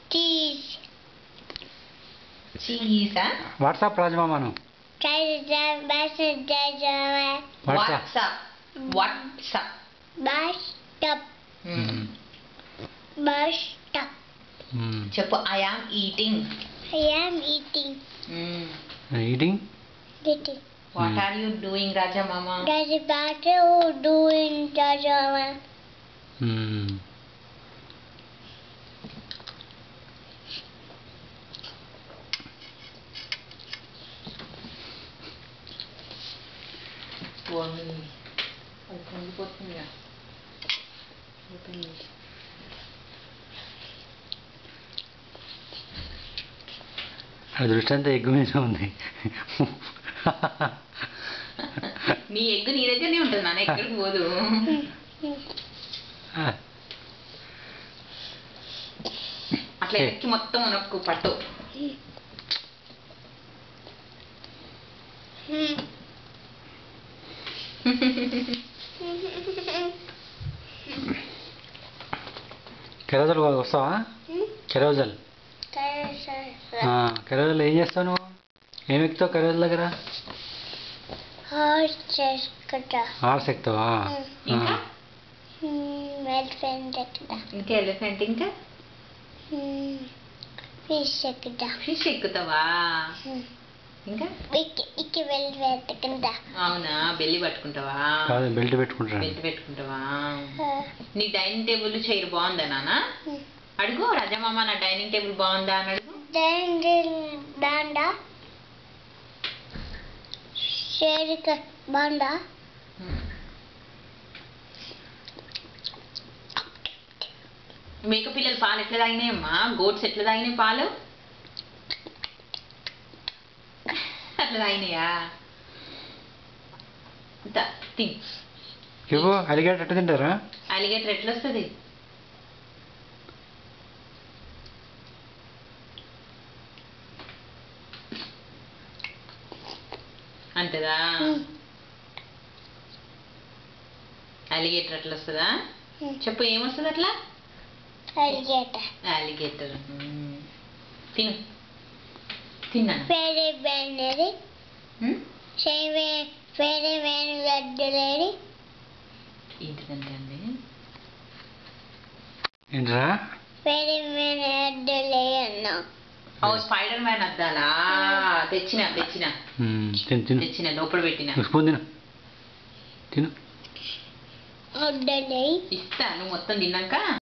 cheese. Cheese, huh? What's up, Rajmamanu? What's up? What's up? Bus stop. Bus stop. Cheppu, I am eating. I am eating. Eating? Eating. What are you doing, Raja Mama? That's what you doing, Jajama. అది దృష్టి అంతా egg మీద ఉంది. నీ egg నీ దగ్గరనే ఉంటుంది నాన్న, ఎక్కడికి పోదు. అట్లా ఎక్కి మొత్తం నొక్కు పట్టు. కెరోజల్ వస్తావా? కెరోజల్ కెరోజల్ ఏం చేస్తావు నువ్వు? ఏం ఎక్కుతావు కెరోజల్ దగ్గర? హార్స్ ఎక్కుతావా? ఇంకా ఎలిఫెంట్ ఇంకా ఫిష్ ఎక్కుతా. ఫిష్ ఎక్కుతావా? ఇంకా అవునా, బెల్లి పట్టుకుంటావా? బెల్ట్ పెట్టుకుంటా. బెల్ట్ పెట్టుకుంటావా? నీ డైనింగ్ టేబుల్ చైర్ బాగుందా నాన్న? అడుగు రాజమామ, నా డైనింగ్ టేబుల్ బాగుందా అని అడుగు. బాగుందా? మేక పిల్లలు పాలు ఎట్లా తాగినాయమ్మా? గోట్స్ ఎట్లా తాగినాయి పాలు? అట్లా తాగినాయా? తిన్. అలిగేటర్ ఎట్లా తింటారా? అలిగేటర్ ఎట్లా వస్తుంది? అంతదా? అలిగేటర్ అట్లా వస్తుందా? చెప్పు, ఏమొస్తుంది అట్లా? అలిగేటర్. తిను, తిన్నా. ఏంటిదంటే అండి? ఏంట్రా? స్పైడర్ మ్యాన్ అద్దాలా? తెచ్చిన లోపల పెట్టిన. స్పూన్ తిను. ఇస్తా, నువ్వు మొత్తం తిన్నాక.